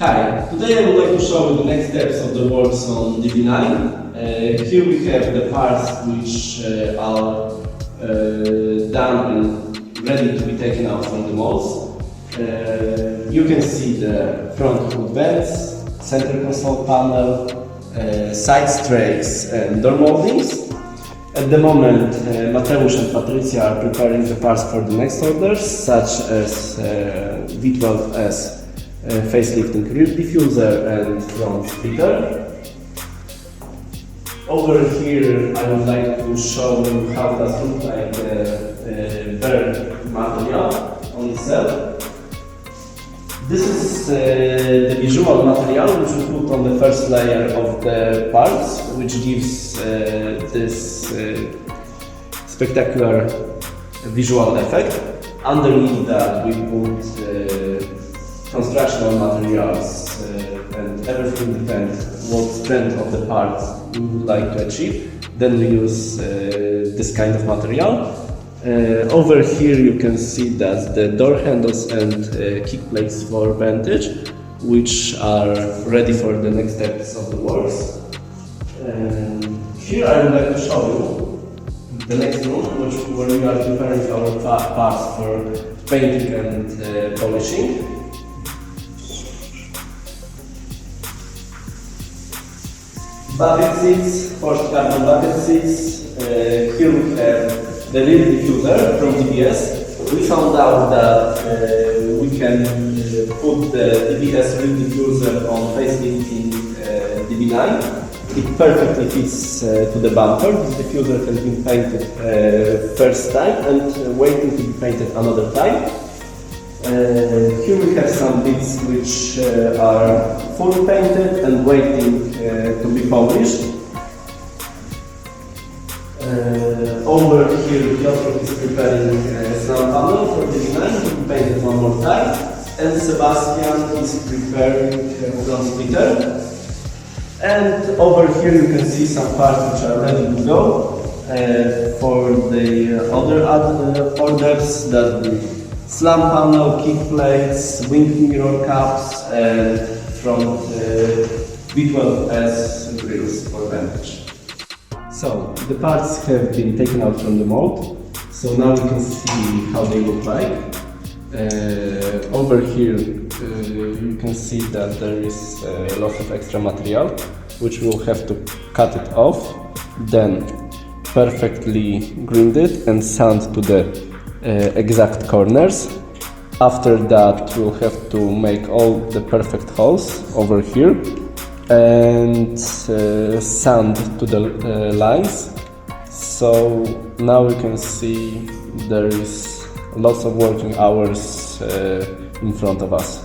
Hi, today I would like to show you the next steps of the works on DB9. Here we have the parts which are done and ready to be taken out from the molds. You can see the front hood vents, center console panel, side strakes and door moldings. At the moment, Mateusz and Patrycja are preparing the parts for the next orders, such as V12S facelifting rear diffuser and front splitter. Over here, I would like to show you how it does look like the bare material on itself. This is the visual material which we put on the first layer of the parts, which gives this spectacular visual effect. Underneath that we put constructional materials and everything depends what strength of the parts we would like to achieve. Then we use this kind of material. Over here you can see that the door handles and kick plates for vantage, which are ready for the next steps of the works. Here I would like to show you the next room, where we are preparing our parts for painting and polishing. Bucket seats, forced carbon bucket seats. Here we have the rear diffuser from DBS. We found out that we can put the DBS rear diffuser on facelifting DB9. It perfectly fits to the bumper. This diffuser has been painted first time and waiting to be painted another time. Here we have some bits which are fully painted and waiting to be polished. Over here, Piotr is preparing a slam panel for DB9 to be painted one more time, and Sebastian is preparing a front splitter. And over here you can see some parts which are ready to go for the other orders, that the slam panel, kick plates, wing mirror caps, and front V12S grills for vantage. So the parts have been taken out from the mold, so now we can see how they look like. Over here you can see that there is a lot of extra material, which we'll have to cut it off, then perfectly grind it and sand to the exact corners. After that we'll have to make all the perfect holes over here and sand to the lines. So now we can see there is lots of working hours in front of us.